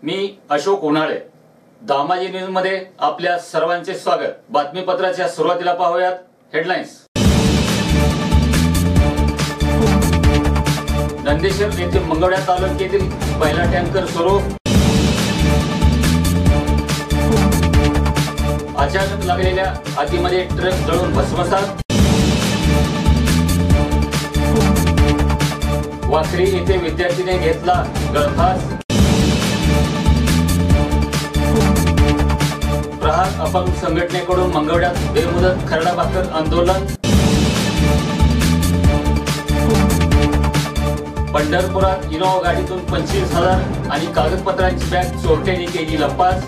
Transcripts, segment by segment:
मी अशोक उन्हाळे, Damaji news मध्ये आपल्या सर्वांचे स्वागत। बातमीपत्राच्या सुरुवातीला पाहूयात हेडलाईन्स। नंदेश्वर येथे मंगळवेढा तालुक्यातील पहिला टँकर सुरू। अचानक लागलेल्या आगीमध्ये ट्रक जळून भस्मसात। वाखरी येथे विद्यार्थीने घेतला गळफास। प्रहार अपंग संघटनेकडून मंगळवेढ्यात बेमुदत खरडा भाकर आंदोलन। पंढरपुरात इनोव्हा गाडीतून 25,000 आणि कागदपत्रांची बॅग चोरट्यांनी केली लंपास।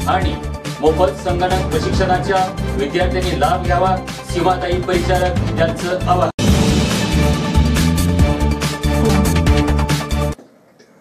आणि मोफत संगणक प्रशिक्षणाच्या विद्यार्थ्यांनी लाभ घ्यावा, सीमाताई परिचारक यांचं आवाहन।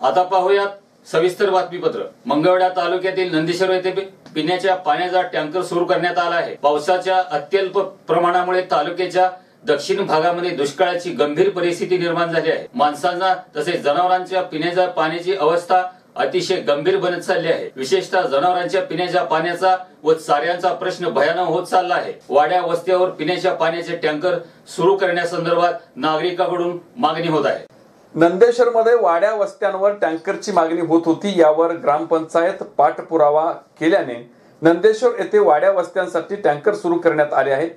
आता पाहूयात सविस्तर बातमीपत्र। मंगळवेढा तालुक्यातील नंदेश्वर येथे पिण्याच्या पाण्याचा टँकर सुरू करण्यात आला आहे। पावसाच्या अत्यल्प प्रमाणामुळे तालुक्याच्या दक्षिण भागामध्ये दुष्काळाची गंभीर परिस्थिती निर्माण झाली आहे। माणसांना तसेच जनावरांच्या पिण्याच्या पाण्याची अवस्था अतिशय गंभीर बनत चालली आहे। विशेषतः जनावरांच्या पिण्याच्या पाण्याचा व चाऱ्यांचा प्रश्न भयानक होत चालला आहे। वाड्या वस्त्यावर पिण्याच्या पाण्याचे टँकर सुरू करण्यासंदर्भात नागरिकांकडून मागणी होत आहे। नंदेश्वर मध्ये वाड्या वस्त्यांवर टँकरची मागणी होत होती। यावर ग्रामपंचायत पाठपुरावा केल्याने नंदेश्वर येथे वाड्या वस्त्यांसाठी टँकर सुरू करण्यात आले आहेत।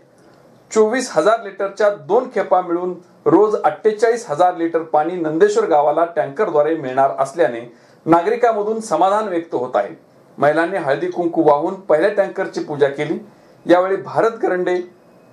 24,000 लिटरच्या 2 खेपा मिळून रोज 48,000 लिटर पाणी नंदेश्वर गावाला टँकरद्वारे मिळणार असल्याने नागरिकांमधून समाधान व्यक्त होत आहे। महिलांनी हळदी कुंकू वाहून पहिल्या टँकरची पूजा केली। यावेळी भारत गरंडे,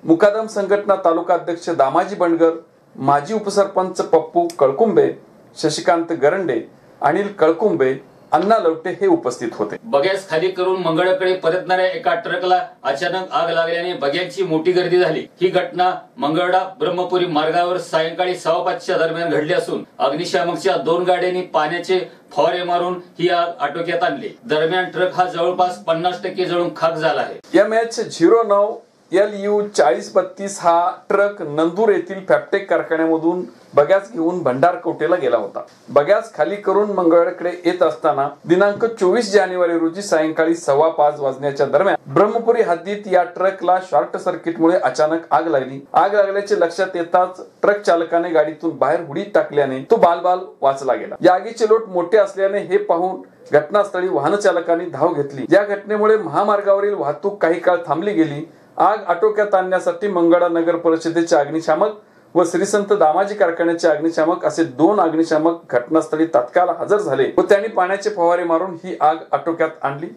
मुकादम संघटना तालुका अध्यक्ष दामाजी बंडगर, माजी उपसरपंच पप्पू कळकुंबे, शशिकांत गरंडे, अनिल कळकुंबे, अण्णा लवटे हे उपस्थित होते। बग्यास खाली करून मंगळवेढ्याकडे परतणाऱ्या एका ट्रकला अचानक आग लागल्याने बग्यांची मोठी गर्दी झाली। ही घटना मंगळवेढा ब्रह्मपुरी मार्गावर सायंकाळी 5:15च्या दरम्यान घडली असून अग्निशामकच्या 2 गाड्यांनी पाण्याचे फवारे मारून ही आग आटोक्यात आणली। दरम्यान ट्रक हा जवळपास 50% जळून खाक झाला आहे। MH09 LU 4032 हा ट्रक नंदूर येथील फॅप्टेक कारखान्यामधून बग्यास घेऊन भंडारकोटेला गेला होता। बग्यास खाली करून मंगळवेढ्याकडे येत असताना दिनांक 24 जानेवारी रोजी सायंकाळी 5:15 वाजण्याच्या दरम्यान ब्रह्मपुरी हद्दीत या ट्रकला शॉर्ट सर्किटमुळे अचानक आग लागली। आग लागल्याचे लक्षात येताच ट्रक चालकाने गाडीतून बाहेर उडी टाकल्याने तो बालबाल वाचला गेला। या आगीचे लोट मोठे असल्याने हे पाहून घटनास्थळी वाहन चालकांनी धाव घेतली। या घटनेमुळे महामार्गावरील वाहतूक काही काळ थांबली गेली। आग आटोक्यात आणण्यासाठी मंगळवेढा नगर परिषदेचे अग्निशामक व श्री संत दामाजी कारखान्याचे अग्निशामक असे 2 अग्निशामक घटनास्थळी तात्काळ हजर झाले व त्यांनी पाण्याचे फवारे मारून ही आग आटोक्यात आणली।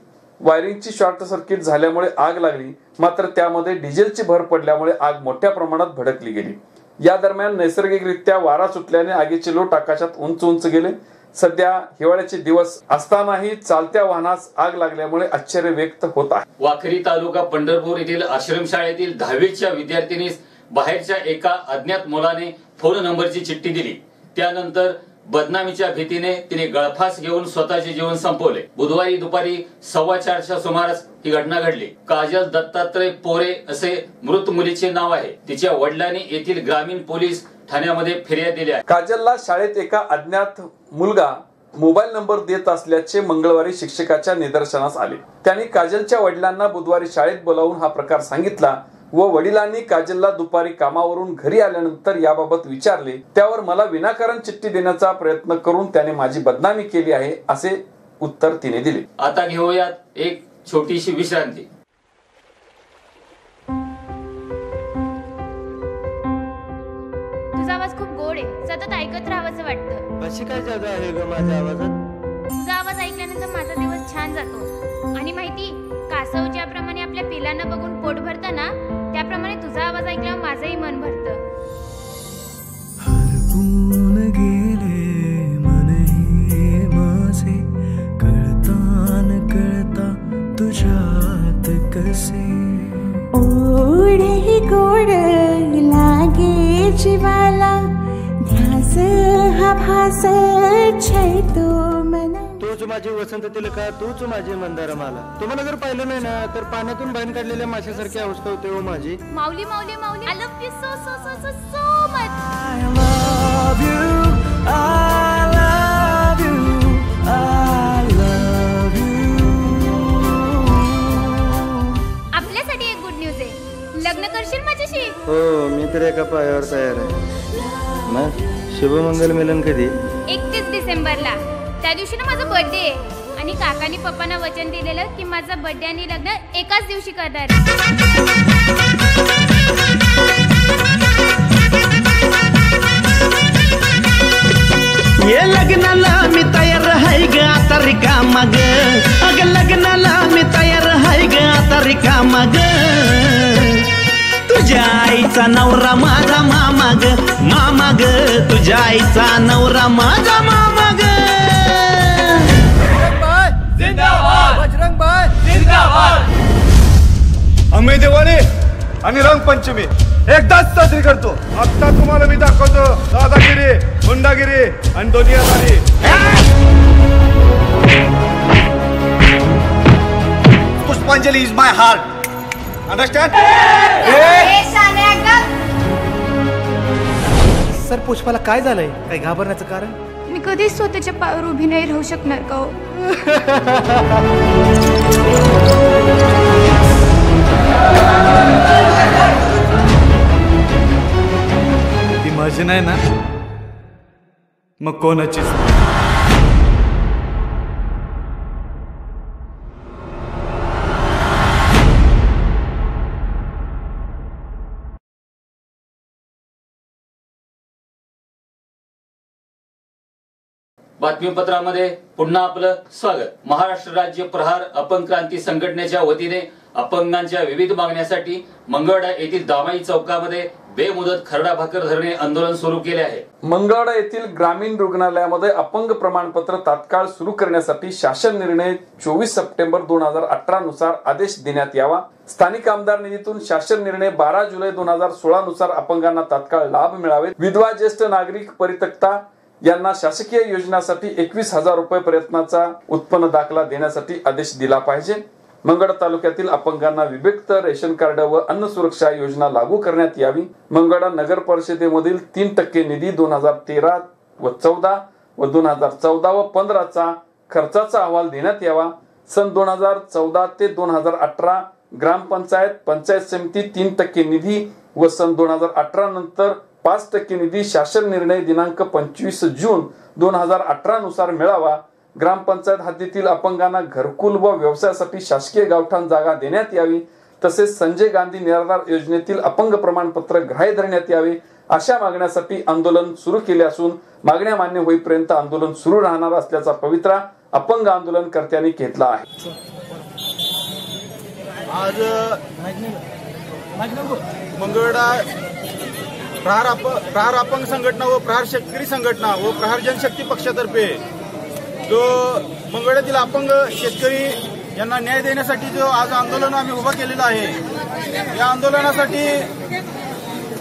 वायरिंगची शॉर्ट सर्किट झाल्यामुळे आग लागली, मात्र त्यामध्ये डिझेलची भर पडल्यामुळे आग मोठ्या प्रमाणात भडकली गेली। या दरम्यान नैसर्गिकरित्या वारा सुटल्याने आगीचे लोट आकाशात उंच उंच गेले। सध्या हिवाळ्याचे दिवस असतानाही चालत्या वाहनास आग लागल्यामुळे आश्चर्य व्यक्त होत आहे। वाखरी तालुका पंढरपूर येथील आश्रमशाळेतील 10वीच्या विद्यार्थिनीस बाहेरच्या एका अज्ञात मुलाने फोन नंबरची चिठ्ठी दिली। त्यानंतर बदनामीच्या भीतीने तिने गळफास घेऊन स्वतःचे जीवन संपवले। बुधवारी दुपारी 4:15च्या सुमारास ही घटना घडली। काजल दत्तात्रय पोरे असे मृत मुलीचे नाव आहे। तिच्या वडिलांनी येथील ग्रामीण पोलीस ठाण्यामध्ये फिर्याद दिली आहे। काजलला शाळेत एका अज्ञात मुलगा मोबाईल नंबर देत असल्याचे मंगळवारी शिक्षकाच्या निदर्शनास आले। त्यांनी काजलच्या वडिलांना बुधवारी शाळेत बोलावून हा प्रकार सांगितला व वडिलांनी काजलला दुपारी कामावरून घरी आल्यानंतर याबाबत विचारले। त्यावर मला विनाकारण चिठ्ठी देण्याचा प्रयत्न करून त्याने माझी बदनामी केली आहे असे उत्तर तिने दिले। आता घेऊयात एक छोटीशी विश्रांती। तुझा आवाज खूप गोड आहे, सतत ऐकत राहावंसं वाटतं। अशी काय जादू आहे ग माझ्या आवाजात? तुझा आवाज ऐकल्यानंतर माझा दिवस छान जातो। आणि माहिती, कासव ज्याप्रमाणे आपल्या पिलांना बघून पोट भरतं ना, त्याप्रमाणे तुझा आवाज ऐकल्यावर माझंही मन भरतं। हरपून गेले मनही माझे, कळता न कळता तुझ्यात कसे। ओढही गोड लागे जीवाला, ध्यास हा भास छैतो मना। तूच माझी वसंत तिलका, तूच माझी मंदार माला। तुम्हाला जर पाहिलं नाही ना तर पाण्यातून बाहेर काढलेल्या माशासारखी अवस्था होते हो माझी। माऊली माऊली माऊली, I love you so so so so much. I love you I love you, I love you. आपल्यासाठी एक गुड न्यूज आहे. लग्न करशील माझ्याशी? हो, मी तर एका पायावर तयार आहे. मग शुभमंगल मिलन कधी? 31 डिसेंबरला. त्या दिवशी ना माझा बर्थडे आहे आणि काकानी पप्पांना वचन दिलेलं की माझा बर्थडे आणि लग्न एकाच दिवशी करणार. ये लग्नाला मी तयार आहे ग आता रिकामा ग. अग लग्नाला मी तयार आहे ग आता रिकामा ग. तुझ्या आईचा नवरा माझा मामा ग, मामा ग. तुझ्या आईचा नवरा माझा मामा ग. बजरंग बाय जिंदाबाद. आम्ही दिवाळी आणि रंगपंचमी एकदाच साजरी करतो. आता तुम्हाला मी दाखवतो दादागिरी, गुंडागिरी आणि दुनियादारी. Pushpanjali is my heart. Understand? Sir, पुष्पाला काय झालंय? काही घाबरण्याचं कारण? मी कधीच स्वतःच्या पायावर उभी नाही राहू शकणार का हो? ती माझी नाही ना, मग कोणाचीच? बातमीपत्रामध्ये पुन्हा आपलं स्वागत. महाराष्ट्र राज्य प्रहार अपंग क्रांती संघटनेच्या वतीने अपंगांच्या विविध मागण्यासाठी मंगळवेढा येथील दामाई चौकामध्ये बेमुदत खरडा भाकर धरणे आंदोलन सुरू केले आहे. मंगळवेढा येथील ग्रामीण रुग्णालयामध्ये अपंग प्रमाणपत्र तात्काळ सुरू करण्यासाठी शासन निर्णय 24 सप्टेंबर 2018 नुसार आदेश देण्यात यावा. स्थानिक आमदार निधीतून शासन निर्णय 12 जुलै 2016 नुसार अपंगांना तात्काळ लाभ मिळावे. विधवा, ज्येष्ठ नागरिक, परित्यक्ता यांना शासकीय योजनासाठी 21,000 रुपये पर्यंतचा उत्पन्न दाखला देण्यासाठी आदेश दिला पाहिजे. मंगळवेढा तालुक्यातील अपंगांना विभक्त रेशन कार्ड व अन्न सुरक्षा योजना लागू करण्यात यावी. मंगळवेढा नगर परिषदेमधील 3% निधी 2013 व 14 व 2014 व 15 चा खर्चाचा अहवाल देण्यात यावा. सन 2014 ते 2018 ग्रामपंचायत, पंचायत समिती 3% निधी व सन 2018 नंतर 5% निधी शासन निर्णय दिनांक 25 जून 2018 नुसार मिळावा. ग्रामपंचायत हद्दीतील अपंगांना घरकुल व व्यवसायासाठी शासकीय गावठाण जागा देण्यात यावी. तसेच संजय गांधी निराधार योजनेतील अपंग प्रमाणपत्र ग्राह्य धरण्यात यावे. अशा मागण्यासाठी आंदोलन सुरू केले असून मागण्या मान्य होईपर्यंत आंदोलन सुरू राहणार असल्याचा पवित्रा अपंग आंदोलनकर्त्यांनी घेतला आहे. आज मंगळवेढा प्रहार अपंग संघटना व प्रहार शेतकरी संघटना व प्रहार जनशक्ती पक्षातर्फे जो मंगळवेढ्यातील अपंग शेतकरी यांना न्याय देण्यासाठी जो आज आंदोलन आम्ही उभा केलेलं आहे, या आंदोलनासाठी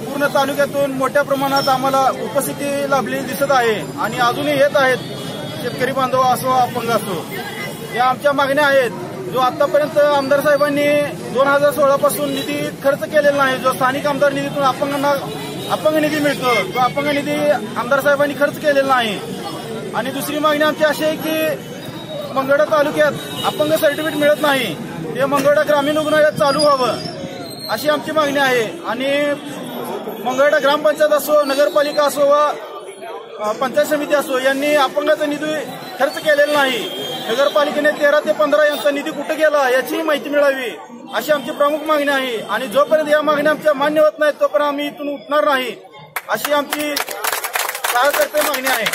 पूर्ण तालुक्यातून मोठ्या प्रमाणात आम्हाला उपस्थिती लाभलेली दिसत आहे आणि अजूनही येत आहेत. शेतकरी बांधव असो, अपंग असो, या आमच्या मागण्या आहेत. जो आतापर्यंत आमदार साहेबांनी 2016 पासून निधी खर्च केलेला नाही, जो स्थानिक आमदार निधीतून अपंगांना अपंग निधी मिळतो, तो अपंग निधी आमदार साहेबांनी खर्च केलेला नाही. आणि दुसरी मागणी आमची अशी आहे की मंगळवेढा तालुक्यात अपंग सर्टिफिकेट मिळत नाही, ते मंगळवेढा ग्रामीण रुग्णालयात चालू व्हावं अशी आमची मागणी आहे. आणि मंगळवेढा ग्रामपंचायत असो, नगरपालिका असो व पंचायत समिती असो, यांनी अपंगाचा निधी खर्च केलेला नाही. नगरपालिकेने 13 ते 15 यांचा निधी कुठे गेला याचीही माहिती मिळावी अशी आमची प्रमुख मागणी आहे. आणि जोपर्यंत या मागण्या आमच्या मान्य होत नाहीत तोपर्यंत आम्ही इथून उठणार नाही अशी आमची शाळातर्फे मागणी आहे.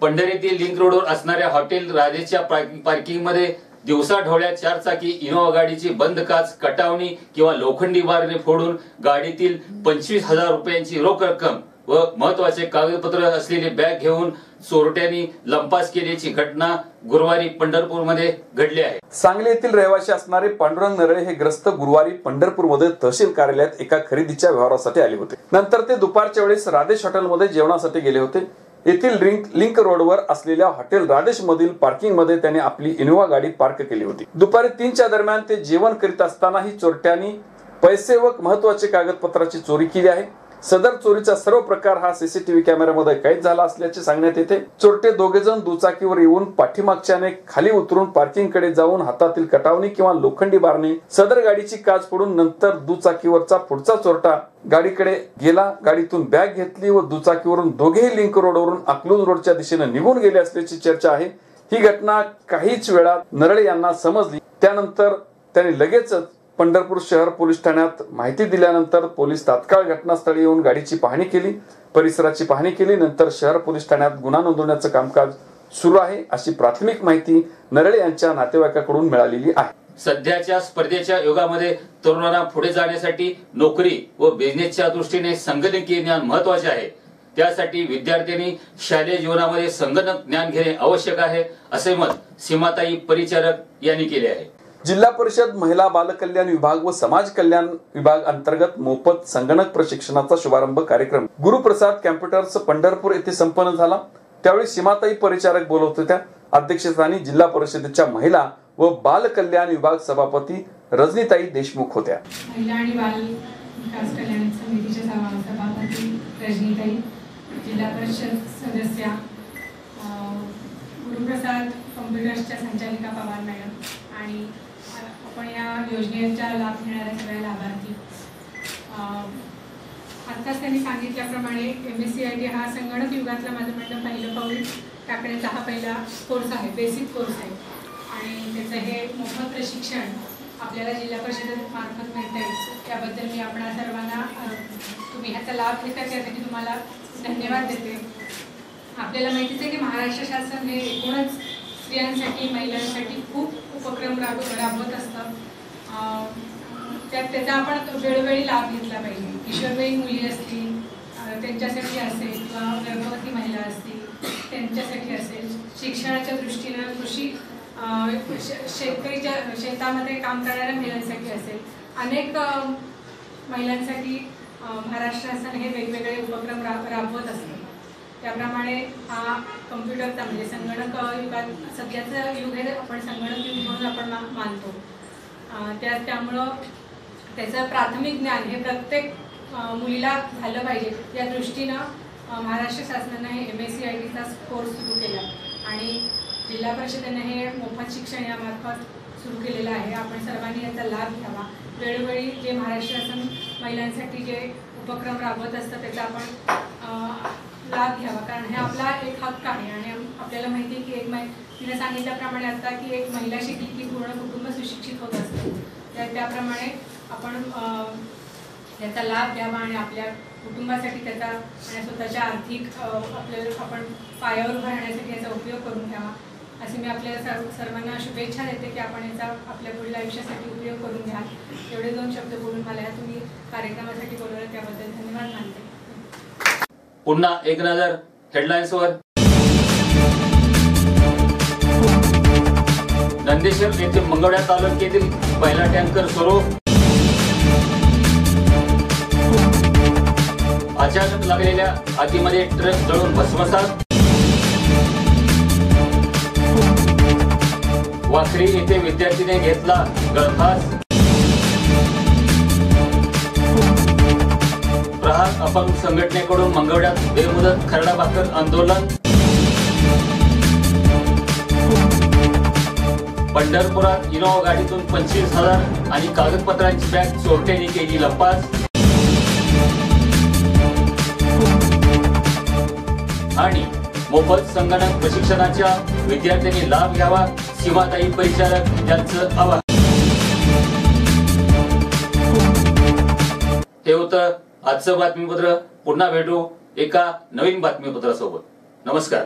पंढरीतील लिंक रोडवर असणाऱ्या हॉटेल राधेच्या पार्किंगमध्ये दिवसा ढवळ्या 4 चाकी इनोव्हा गाडीची बंद काच, कटावणी किंवा लोखंडी बारने फोडून गाडीतील 25,000 रुपयांची रोख रक्कम व महत्वाचे कागदपत्र असलेली बॅग घेऊन चोरट्यांनी लंपास केल्याची घटना गुरुवारी पंढरपूरमध्ये घडली आहे. सांगली येथील रहिवासी असणारे पांडुरंग नरळे हे ग्रस्त गुरुवारी पंढरपूरमध्ये तहसील कार्यालयात एका खरेदीच्या व्यवहारासाठी आले होते. नंतर ते दुपारच्या वेळेस राधेश हॉटेलमध्ये जेवणासाठी गेले होते. येथील लिंक रोडवर असलेल्या हॉटेल राधेश मधील पार्किंग मध्ये त्यांनी आपली इनोव्हा गाडी पार्क केली होती. दुपारी 3च्या दरम्यान ते जेवण करीत असतानाही चोरट्यांनी पैसे व महत्वाचे कागदपत्राची चोरी केली आहे. सदर चोरीचा सर्व प्रकार हा सीसीटीव्ही कॅमेऱ्यामध्ये कैद झाला असल्याचे सांगण्यात येते. चोरटे दोघे जण दुचाकीवर येऊन पाठीमागच्याने खाली उतरून पार्किंग कडे जाऊन हातातील कटावणी किंवा लोखंडी बारने सदर गाडीची काच फोडून नंतर दुचाकीवरचा पुढचा चोरटा गाडीकडे गेला, गाडीतून बॅग घेतली व दुचाकीवरून दोघेही लिंक रोडवरून अकलूज रोडच्या दिशेने निघून गेले असल्याची चर्चा आहे. ही घटना काहीच वेळात नरळे यांना समजली. त्यानंतर त्यांनी लगेचच पंढरपूर शहर पोलीस ठाण्यात माहिती दिल्यानंतर पोलीस तात्काळ घटनास्थळी येऊन गाडीची पाहणी केली, परिसराची पाहणी केली. नंतर शहर पोलीस ठाण्यात गुन्हा नोंदवण्याचं कामकाज सुरू आहे अशी प्राथमिक माहिती नरळे यांच्या नातेवाईकाकडून मिळालेली आहे. सध्याच्या स्पर्धेच्या युगामध्ये तरुणांना पुढे जाण्यासाठी नोकरी व बिझनेसच्या दृष्टीने संगणकीय ज्ञान महत्वाचे आहे. त्यासाठी विद्यार्थ्यांनी शालेय जीवनामध्ये संगणक ज्ञान घेणे आवश्यक आहे असे मत सीमाताई परिचारक यांनी केले आहे. जिल्हा परिषद महिला बाल कल्याण विभाग व समाज कल्याण विभाग अंतर्गत मोफत संगणक प्रशिक्षणाचा शुभारंभ कार्यक्रम गुरुप्रसाद कॅम्प्युटर्स पंढरपूर येथे संपन्न झाला. त्यावेळी सीमाताई परिचारक बोलत होत्या. अध्यक्षस्थानी जिल्हा परिषदेच्या महिला व बाल कल्याण विभाग सभापती रजनीताई देशमुख होत्या. महिला आणि बाल विकास कल्याण समितीच्या सभापती रजनीताई, जिल्हा परिषद सदस्या गुरुप्रसाद कॉम्प्युटर्सच्या संचालिका पवार मॅडम आणि आपण या योजनेचा लाभ घेणाऱ्या सगळ्या लाभार्थी. आत्ताच त्यांनी सांगितल्याप्रमाणे MSCIT हा संगणक युगातला माझं म्हणणं पहिलं पाऊल टाकण्याचा हा पहिला कोर्स आहे, बेसिक कोर्स आहे आणि त्याचं हे मोफत प्रशिक्षण आपल्याला जिल्हा परिषदेमार्फत मिळतं आहे. त्याबद्दल मी आपणा सर्वांना तुम्ही ह्याचा लाभ घेता त्यासाठी तुम्हाला धन्यवाद देते. आपल्याला माहितीच आहे की महाराष्ट्र शासन हे एकूणच स्त्रियांसाठी महिलांसाठी खूप उपक्रम राबवत असतं. त्याचा आपण वेळोवेळी लाभ घेतला पाहिजे. किशोरवयीन मुली असतील त्यांच्यासाठी असेल किंवा गर्भवती महिला असतील त्यांच्यासाठी असेल, शिक्षणाच्या दृष्टीनं कृषी शेतकरीच्या शेतामध्ये काम करणाऱ्या महिलांसाठी असेल, अनेक महिलांसाठी महाराष्ट्र शासन हे वेगवेगळे उपक्रम राबवत असतात. त्याप्रमाणे हा कम्प्युटरचा म्हणजे संगणक युगात सध्याचं युग हे आपण संगणक युग म्हणून आपण मानतो. त्यामुळं त्याचं प्राथमिक ज्ञान हे प्रत्येक मुलीला झालं पाहिजे या दृष्टीनं महाराष्ट्र शासनानं हे MSCITचा कोर्स सुरू केला आणि जिल्हा परिषदेनं हे मोफत शिक्षण यामार्फत सुरू केलेलं आहे. आपण सर्वांनी याचा लाभ घ्यावा. वेळोवेळी जे महाराष्ट्र शासन महिलांसाठी जे उपक्रम राबवत असतं त्याचा आपण लाभ घ्यावा, कारण हे आपला एक हक्क आहे आणि आपल्याला माहिती आहे की तिने सांगितल्याप्रमाणे आता की एक महिला शिकली की पूर्ण कुटुंब सुशिक्षित होत असतं. त्याप्रमाणे आपण याचा लाभ घ्यावा आणि आपल्या कुटुंबासाठी त्याचा आणि स्वतःच्या आर्थिक आपल्याला आपण पायावर उभं राहण्यासाठी याचा उपयोग करून घ्यावा असे मी आपल्या सर्वांना शुभेच्छा देते की आपण याचा आपल्या पुढील आयुष्यासाठी उपयोग करून घ्या. एवढे 2 शब्द बोलून मला ह्या तुम्ही कार्यक्रमासाठी बोलवलं त्याबद्दल धन्यवाद मानते. पुन्हा एक नजर हेडलाईन्सवर. नंदेश्वर येथे मंगळवेढा तालुक्यातील पहिला टँकर सुरू. अचानक लागलेल्या आगीमध्ये ट्रक जळून भस्मसात. वाखरी येथे विद्यार्थीने घेतला गळफास. प्रहार अपंग संघटनेकडून मंगळवेढ्यात बेमुदत खरडा भाकर आंदोलन. पंढरपुरात इनोव्हा गाडीतून 25,000 आणि कागदपत्रांची बॅग चोरट्यांनी केली लपास. आणि मोफत संगणक प्रशिक्षणाच्या विद्यार्थ्यांनी लाभ घ्यावा, सीमाताई परिचारक यांचं आवाहन. हे होतं आजचं बातमीपत्र. पुन्हा भेटू एका नवीन बातमीपत्रासोबत. नमस्कार.